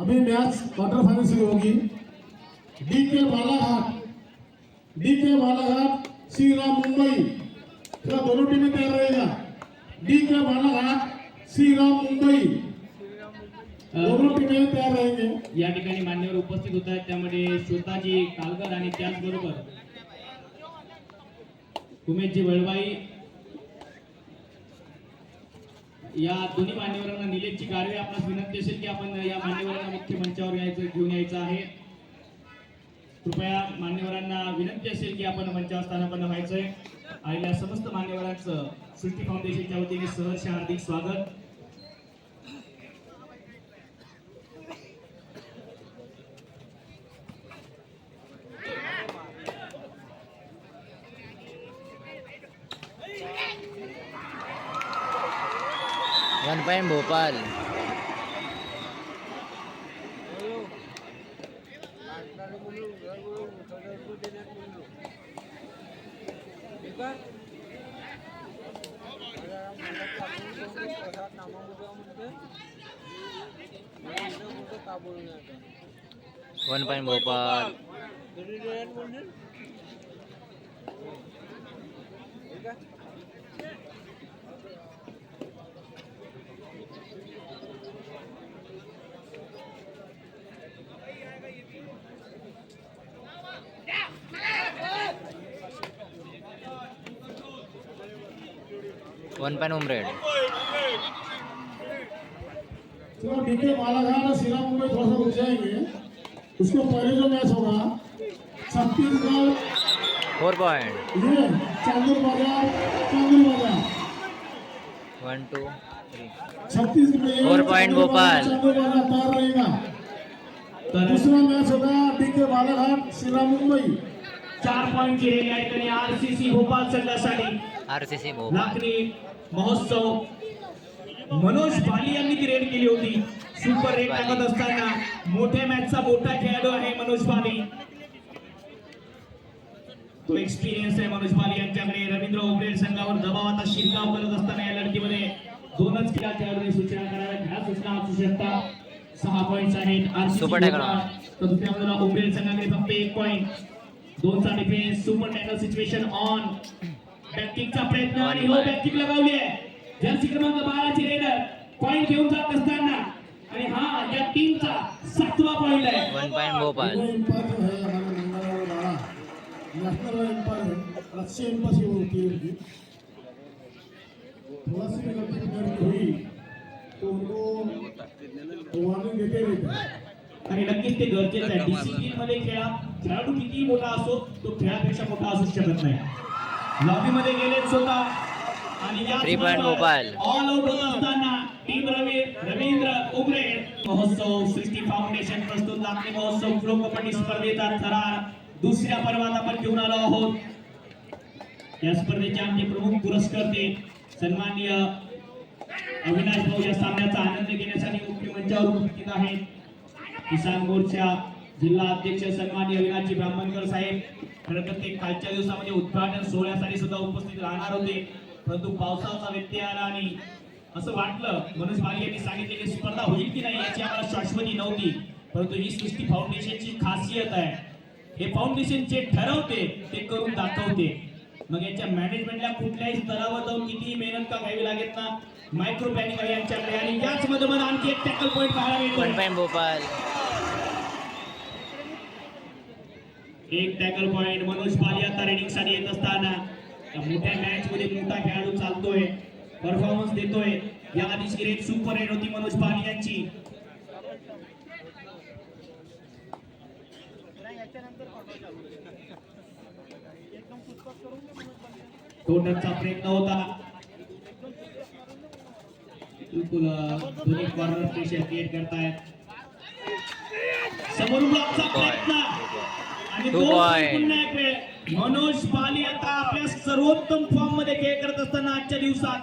अभी match quarter final शुरू होगी। डीके बालाघाट श्री राम मुंबई, दोनों टीमें तैयार रहेगा। डीके बालाघाट श्री राम मुंबई दोनों टीमें तैयार रहेंगे। या ठिकाणी मान्यवर उपस्थित होत आहेत, त्यामध्ये श्वेताजी कालकर आणि त्याचबरोबर उमेशजी वळवाई, या दोन्ही मान्यवरांना निलेशजी गाडवे आपणास विनंती असेल की आपण या मान्यवरांना मुख्य मंचावर घेऊन यायचं आहे। कृपया मान्यवरांना विनंती असेल की आपण मंचावर स्थानापन्न व्हायचंय। आलेल्या समस्त मान्यवरांचं सृष्टी फाउंडेशनच्या वतीने सहर्ष हार्दिक स्वागत। One point Bhopal. One point Bhopal. One point Umred. चलो डीके बालाघाट और श्री राम मुंबई थोड़ा सा रुक जाएंगे। उसको पहले जो मैच होगा छत्तीसगढ़ 4 पॉइंट। ये चांदूर बाजार 1 2 3 छत्तीसगढ़ 4 पॉइंट भोपाल। चांदूर बाजार तैयार रहेगा। दूसरा मैच होगा डीके बालाघाट श्री राम मुंबई। 4 पॉइंट केलेले आहेत आणि आरसीसी भोपाळ संघासाठी आरसीसी भोपाळ लाखनी महोत्सव मनोज भाली यांनी ती रेड केली होती। सुपर रेड टाकत असताना मोठ्या मॅचचा मोठा खेळाडू आहे मनोज भाली, तो एक्सपिरियन्स आहे मनोज भाली यांच्याकडे। रवींद्र उमरेड संघावर दबाव आता शिरकाव करत असताना या लढतीमध्ये दोनच खेळाडूंनी सूचना कराव्यात। ह्या सूचना असू शकतात। 6 पॉइंट्स आहेत आरसीसी भोपाळ, तर दुसऱ्या बाजूला उमरेड संघाकडे फक्त 1 पॉइंट। 2चा defence, super tackle situation on, बॅककिकचा प्रयत्न आणि हो बॅककिक लगावली आहे। जर्सी क्रमांक 12 ची रेडर पॉइंट घेऊन जात असताना आणि हा या टीमचा 7वा पॉइंट आहे। 1 पॉइंट भोपाल। नेशनल एम्पायर है, अच्छी एम्पायर होती है। थोड़ा सी भी गलती प्लेयर हुई तो उनको वार्निंग देते रहते आणि नक्कीच ते गरजेचं आहे। डिसिप्लिन मध्ये खेळाडू किती मोठा असो तो खेळापेक्षा मोठा असू शकत नाही। लॉबी मध्ये गेलेच स्वतः आणि या 3 पॉइंट भोपाल। ऑल आउट होत असताना टीम रवींद्र उमरेड महोत्सव सृष्टी फाउंडेशन प्रस्तुत लाखनी महोत्सव प्रो कबड्डी स्पर्धेचा थरार दुसऱ्या पर्वात आपण घेऊन आलो आहोत। या स्पर्धेचे आमचे प्रमुख पुरस्कर्ते सन्माननीय अविनाश भाऊ या सामन्याचा आनंद घेण्यासाठी मुख्य मंचावर उपस्थित आहेत। किसान मोर्चा जिल्हा अध्यक्ष सन्माननीय अविनाशजी ब्राह्मणकर साहेब खरं तर ते कालच्या दिवसामध्ये उद्घाटन सोहळ्यासाठी सुद्धा उपस्थित राहणार होते, परंतु पावसाचा व्यत्यय आला आणि असं वाटलं मनोज भाली यांनी सांगितले की स्पर्धा होईल की नाही याची आम्हाला शाश्वती नव्हती, परंतु ही सृष्टी फाउंडेशनची खासियत आहे। हे फाउंडेशन जे ठरवते ते करून दाखवते। मग याच्या मॅनेजमेंटला कुठल्याही स्तरावर जाऊन कितीही मेहनत का घ्यावी लागेल ना, मायक्रो प्लॅनिंग यांच्याकडे आणि याच मध्ये आणखी एक टॅकल पॉइंट पाहायला मिळतो। 1 पॉइंट भोपाल। एक टॅकल पॉइंट मनोज भाली आता रेडिंग साठी येत असताना मोठ्या मॅच मध्ये मोठा खेळाडू चालतोय, परफॉर्मन्स देतोय। या आधीची रेड सुपर रेड होती मनोज भाली यांची। टोटलचा प्रयत्न होता, बिलकुल दोन्ही कॉर्नर प्रेशर क्रिएट करतायत। समोर ब्लॉकचा प्रयत्न आणि 2 पॉइंट। मनोज भाली आता आपल्या सर्वोत्तम फॉर्म मध्ये खेळ करत असताना आजच्या दिवसात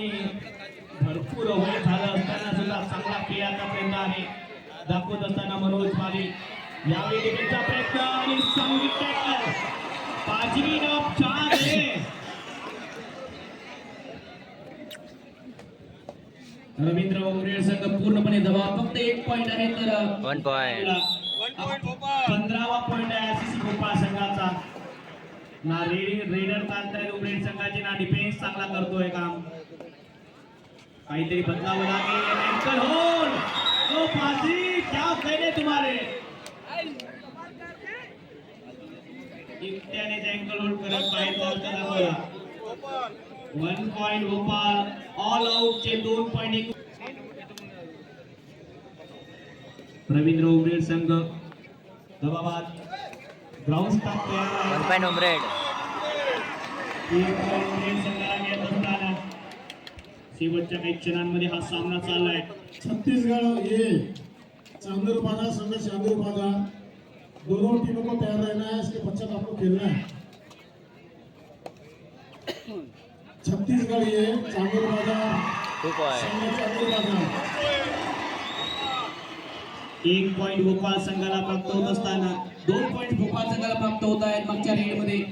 आणि भरपूर वय झालं असताना सुद्धा चांगला खेळ आतापर्यंत आहे दाखवत असताना मनोज माली यावेळी डिफेन्सचा प्रयत्न आणि संगीत टॅकल पाचवीनं 4 आहे. रवींद्र उमरेड संघ पूर्णपणे दबाव फक्त 1 पॉइंट आहे तर 1 पॉइंट 15वा पॉइंट आहे आरसीसी भोपाळ संघाचा. ना रेडर चालताय उमरेड संघाचे ना डिफेन्स चांगला करतोय काम. काहीतरी बदलावं लागेल. अँकल होल्ड ओ पाजी क्या कहने तुम्हारे त्याने अँकल होल्ड करत बाहेर जाताना बघा 1 पॉइंट भोपाळ ऑल आउट चे 2 पॉइंट. रवींद्र उमरेड संघ दबावात ग्राउंड स्टाफ तयार आहे. 1 पॉइंट उमरेड. उमरेड संघाला घेत असताना शेवटच्या काही क्षणांमध्ये हा सामना चाललाय. छत्तीसगढ़ ये चांदूर बाजार संघ चांदूर बाजार दोनों टीमों को तैयार रहना है. इसके पश्चात आपको खेलना है. छत्तीसगढ़ ये चांदूर बाजार 2 पॉइंट. संघ चांदूर बाजार 1 पॉइंट भोपाळ संघाला प्राप्त होत असताना 2 पॉइंट भोपाळ संघाला प्राप्त होत आहेत. मागच्या रेडमध्ये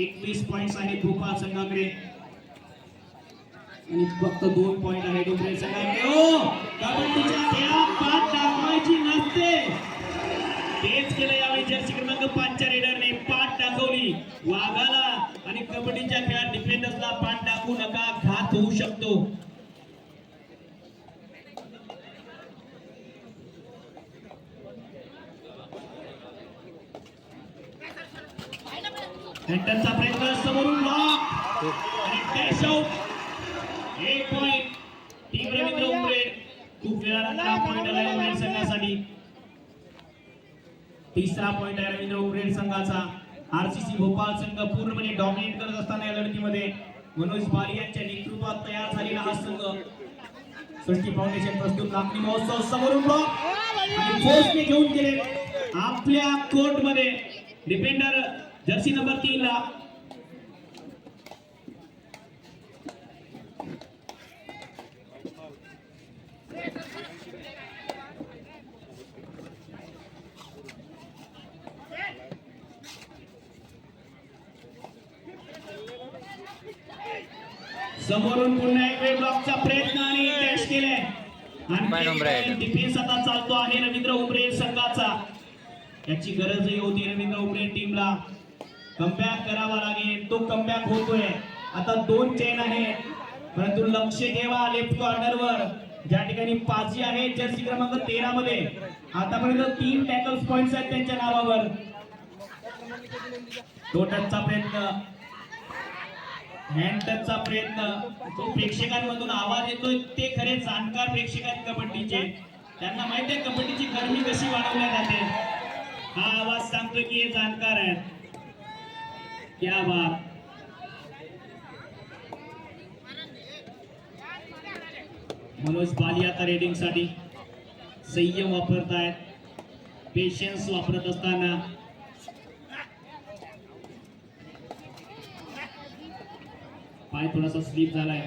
21 पॉइंट्स आहेत भोपाळ संघाकडे आणि फक्त 2 पॉइंट आहेत उमरेड संघाकडे. ओ कबड्डीच्या खेळात पाठ दाखवायची नसते. तेच केलं यावेळी जर्सी क्रमांक 5च्या रेडरने पाठ दाखवली वाघाला आणि कबड्डीच्या खेळात डिफेंडर्सला पाठ दाखवू नका घात होऊ शकतो. हेंटरचा प्रयत्न समोरून ब्लॉक आणि dash out. 1 point team Ravindra Umred. खूप वेळानंतर हा पॉइंट आला उमरेड संघासाठी. 3रा पॉइंट आहे रवींद्र उमरेड संघाचा. आरसीसी भोपाळ संघ पूर्णपणे डॉमिनेट करत असताना या लढतीमध्ये मनोज बारी यांच्या नेतृत्वात तयार झालेला हा संघ. सृष्टी फाउंडेशन प्रस्तुत लाखनी महोत्सव समोरून ब्लॉक आणि फोर्सने घेऊन गेले आपल्या कोर्ट मध्ये डिफेंडर जर्सी नंबर 3 ला. समोरून पुन्हा एक वेळ ब्लॉकचा प्रयत्न आणि डॅश केले आणि डिफेन्स आता चालतो आहे रवींद्र उमरेड संघाचा. याची गरजही होती रवींद्र उमरेड टीमला. कमबॅक करावा लागेल. तो कमबॅक होतोय. आता 2 चेन आहे परंतु लक्ष ठेवा लेफ्ट कॉर्नरवर ज्या ठिकाणी पाजी आहे जर्सी क्रमांक 13 मध्ये. आतापर्यंत 3 टॅकल्स पॉइंट्स आहेत त्यांच्या नावावर. तो टचचा प्रयत्न हँड टचचा प्रयत्न. तो प्रेक्षकांमधून आवाज येतोय ते खरे जाणकार प्रेक्षक आहेत कबड्डीचे. त्यांना माहिती आहे कबड्डीची गरमी कशी वाढवण्यात जाते. हा आवाज सांगतोय की हे जाणकार आहेत. क्या बात. मनोज बाली आता रेडिंग साठी संयम वापरतायत. पेशन्स वापरत असताना पाय थोडासा स्लिप झालाय.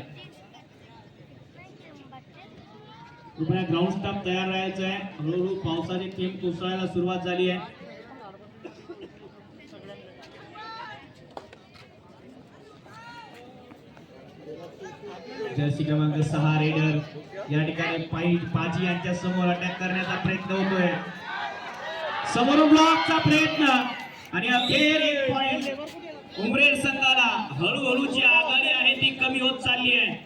कृपया ग्राउंड स्टाफ तयार राहायचं आहे. हळूहळू पावसाचे थेंब कोसळायला सुरुवात झाली आहे. जर्सी क्रमांक 6 रेडर या ठिकाणी पाजी यांच्या समोर अटॅक करण्याचा प्रयत्न होतोय. समोरून ब्लॉकचा प्रयत्न आणि अखेर 1 पॉइंट उमरेड संघाला. हळूहळू जी आघाडी आहे ती कमी होत चालली आहे.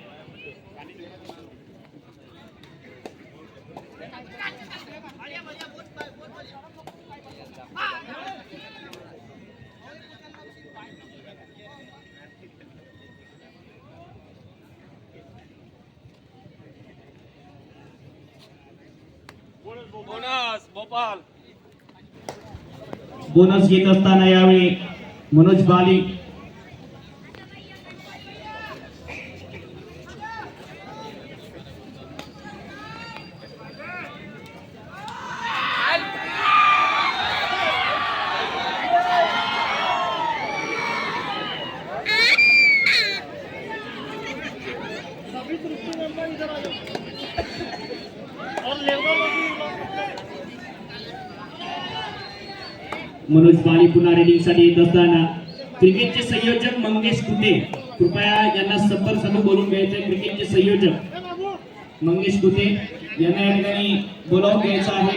बोनस घेत असताना यावेळी मनोज बाली मनोज बाली पुन्हा रेडिंग साठी येत असताना क्रिकेटचे संयोजक मंगेश कुटे कृपया यांना संपर्क साधून बोलून घ्यायचे. क्रिकेटचे संयोजक मंगेश कुटे यांना या ठिकाणी बोलावून घ्यायचं आहे.